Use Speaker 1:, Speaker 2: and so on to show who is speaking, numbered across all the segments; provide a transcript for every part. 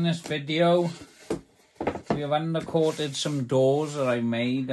Speaker 1: this video, we have undercoated some doors that I made.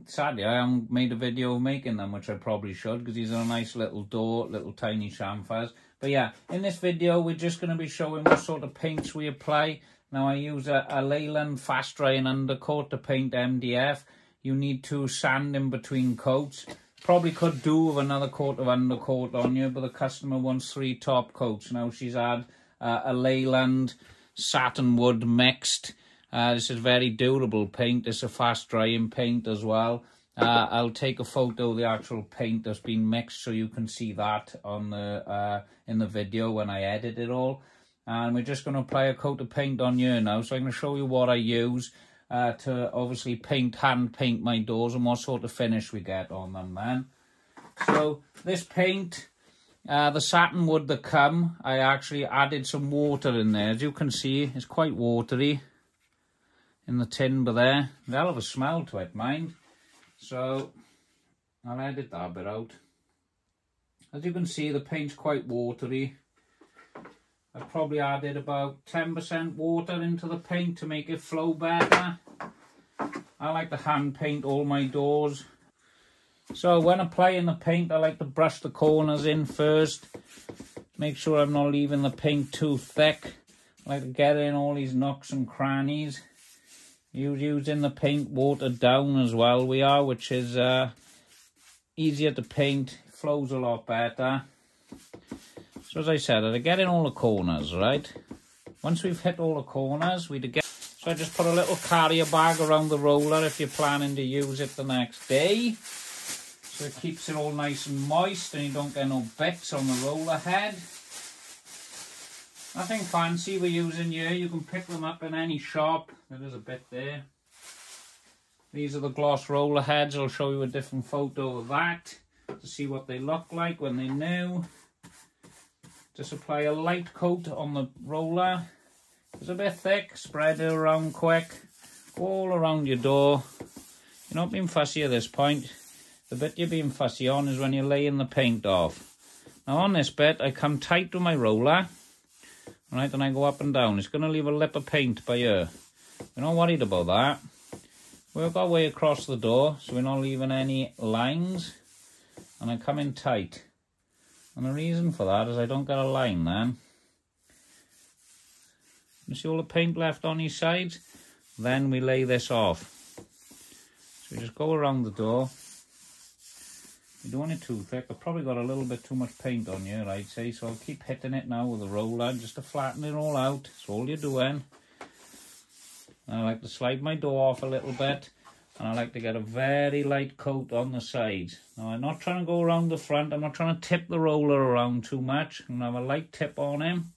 Speaker 1: Sadly, I haven't made a video of making them, which I probably should, because these are a nice little door, little tiny chamfers. But yeah, in this video, we're just going to be showing what sort of paints we apply. Now, I use a Leyland fast drying undercoat to paint MDF. You need to sand in between coats. Probably could do with another coat of undercoat on you, but the customer wants 3 top coats. Now, she's had a Leyland satin wood mixed. This is very durable paint. It's a fast drying paint as well. I'll take a photo of the actual paint that's been mixed so you can see that on the in the video when I edit it all. And we're just going to apply a coat of paint on here now. So I'm going to show you what I use to obviously hand paint my doors and what sort of finish we get on them then. So this paint, the satin wood that come, I actually added some water in there. As you can see, it's quite watery in the timber there. There's a hell of a smell to it, mind. So I'll edit that bit out. As you can see, the paint's quite watery. I probably added about 10% water into the paint to make it flow better. I like to hand paint all my doors. So when applying the paint, I like to brush the corners in first. Make sure I'm not leaving the paint too thick. I like to get in all these nooks and crannies. Using the paint watered down as well we are, which is easier to paint, flows a lot better. So as I said, I get in all the corners, right? Once we've hit all the corners, so I just put a little carrier bag around the roller if you're planning to use it the next day. So it keeps it all nice and moist and you don't get no bits on the roller head. Nothing fancy we're using here. You can pick them up in any shop. There is a bit there. These are the gloss roller heads. I'll show you a different photo of that to see what they look like when they're new. Just apply a light coat on the roller. It's a bit thick. Spread it around quick. Go all around your door. You're not being fussy at this point. The bit you're being fussy on is when you're laying the paint off. Now on this bit, I come tight with my roller. Right, and I go up and down. It's going to leave a lip of paint by here. We're not worried about that. Work our way across the door so we're not leaving any lines. And I come in tight. And the reason for that is I don't get a line then. You see all the paint left on these sides? Then we lay this off. So we just go around the door. You don't want it too thick. I've probably got a little bit too much paint on here, I'd say. So I'll keep hitting it now with a roller just to flatten it all out. That's all you're doing. And I like to slide my door off a little bit. And I like to get a very light coat on the sides. Now, I'm not trying to go around the front. I'm not trying to tip the roller around too much. I'm going to have a light tip on him.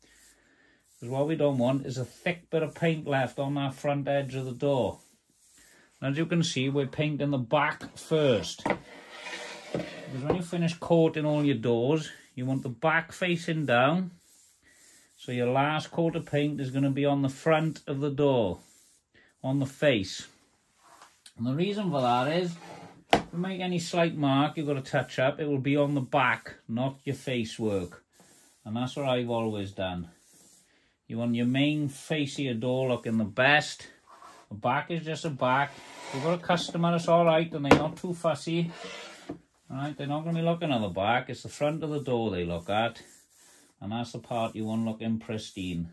Speaker 1: Because what we don't want is a thick bit of paint left on that front edge of the door. And as you can see, we're painting the back first. Because when you finish coating all your doors, you want the back facing down. So your last coat of paint is going to be on the front of the door, on the face. And the reason for that is, if you make any slight mark you've got to touch up, it will be on the back, not your face work. And that's what I've always done. You want your main face of your door looking the best. The back is just a back. If you've got a customer that's alright and they're not too fussy, alright, they're not going to be looking at the back. It's the front of the door they look at. And that's the part you want looking pristine.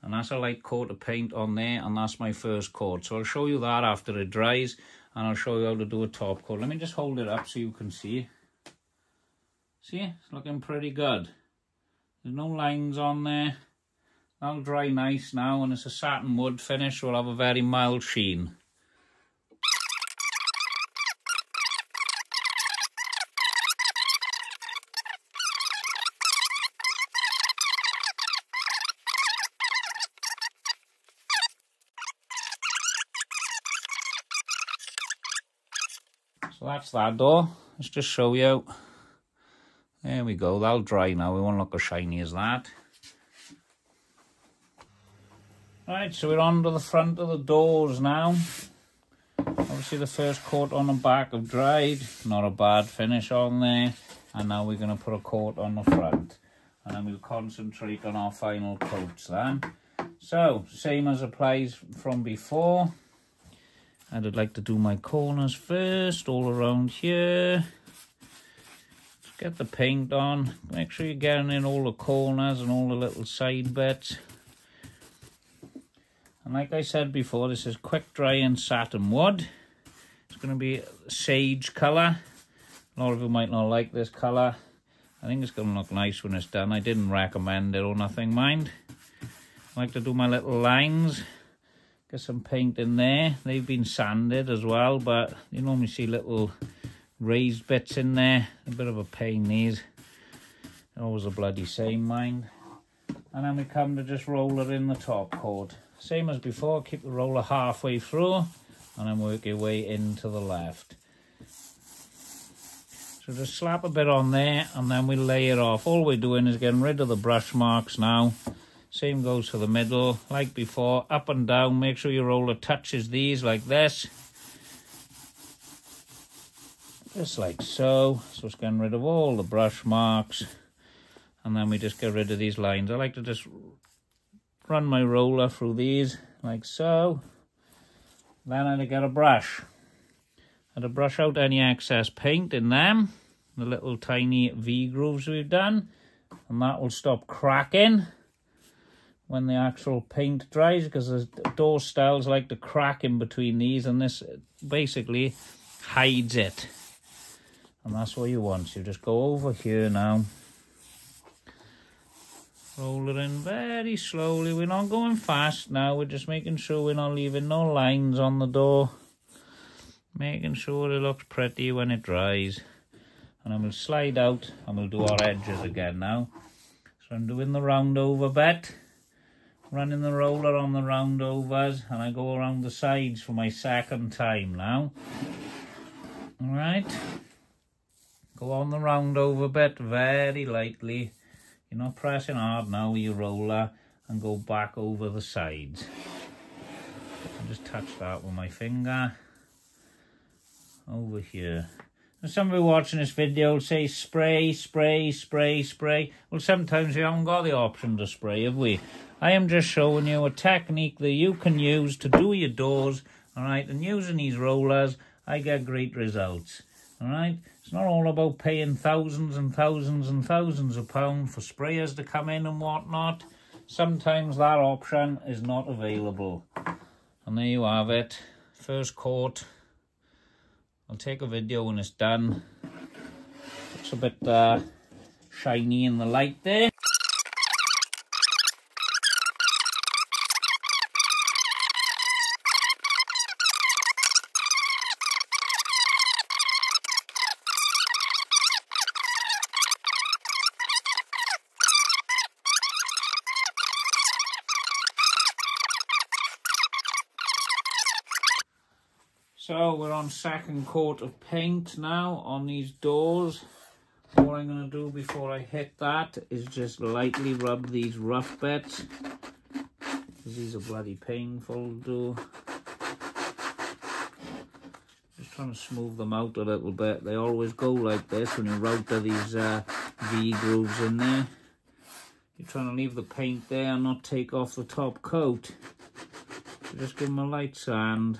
Speaker 1: And that's a light coat of paint on there. And that's my first coat. So I'll show you that after it dries. And I'll show you how to do a top coat. Let me just hold it up so you can see. See? It's looking pretty good. There's no lines on there. That'll dry nice now. And it's a satin wood finish. So it'll have a very mild sheen. So that's that door. Let's just show you. There we go. That'll dry now. We won't look as shiny as that. Right, so we're on to the front of the doors now. Obviously the first coat on the back have dried. Not a bad finish on there. And now we're going to put a coat on the front. And then we'll concentrate on our final coats then. So, same as applies from before. I'd like to do my corners first, all around here. Just get the paint on. Make sure you're getting in all the corners and all the little side bits. And like I said before, this is quick drying satin wood. It's going to be sage colour. A lot of you might not like this colour. I think it's going to look nice when it's done. I didn't recommend it or nothing, mind. I like to do my little lines. Get some paint in there. They've been sanded as well, but you normally see little raised bits in there. A bit of a pain, these. Always a bloody same, mind. And then we come to just roll it in the top coat. Same as before, keep the roller halfway through, and then work your way into the left. So just slap a bit on there, and then we lay it off. All we're doing is getting rid of the brush marks now. Same goes for the middle, like before, up and down. Make sure your roller touches these like this. Just like so. So it's getting rid of all the brush marks. And then we just get rid of these lines. I like to just run my roller through these, like so. Then I get a brush. And to brush out any excess paint in them. The little tiny V grooves we've done. And that will stop cracking when the actual paint dries, because the door styles like to crack in between these, and this basically hides it. And that's what you want. So you just go over here now. Roll it in very slowly. We're not going fast now. We're just making sure we're not leaving no lines on the door. Making sure it looks pretty when it dries. And then we'll slide out and we'll do our edges again now. So I'm doing the round over bit. Running the roller on the round overs, and I go around the sides for my second time now. Alright. Go on the round over bit very lightly. You're not pressing hard now with your roller, and go back over the sides. I'll just touch that with my finger. Over here. And some of you watching this video will say spray, spray, spray, spray. Well, sometimes we haven't got the option to spray, have we? I am just showing you a technique that you can use to do your doors, alright? And using these rollers, I get great results, alright? It's not all about paying thousands and thousands and thousands of pounds for sprayers to come in and whatnot. Sometimes that option is not available. And there you have it. First coat. I'll take a video when it's done. Looks a bit shiny in the light there. So we're on second coat of paint now on these doors. All I'm going to do before I hit that is just lightly rub these rough bits, because these are bloody painful to do. Just trying to smooth them out a little bit. They always go like this when you router these V grooves in there. You're trying to leave the paint there and not take off the top coat. So just give them a light sand.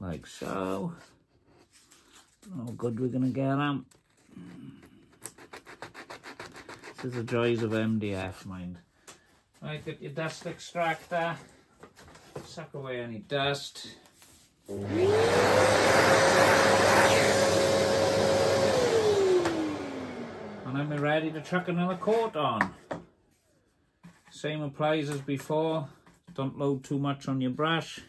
Speaker 1: Like so. Oh, good, we're going to get them. This is the joys of MDF, mind. Right, get your dust extractor. Suck away any dust. And then we're ready to chuck another coat on. Same applies as before. Don't load too much on your brush.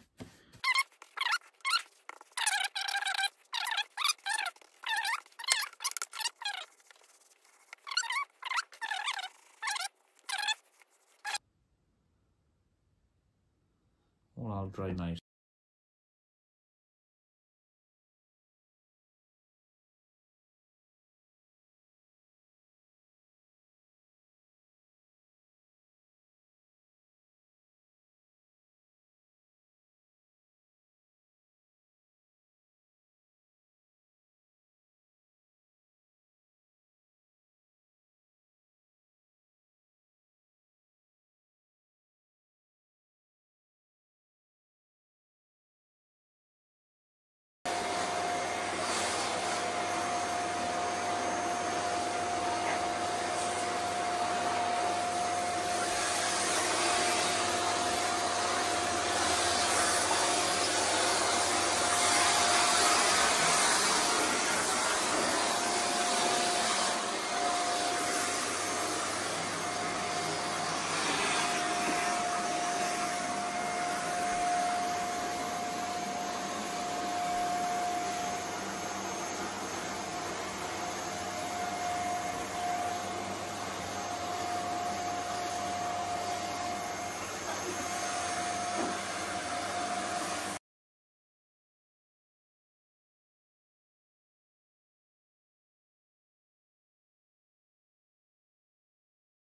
Speaker 1: Well, I'll dry nice.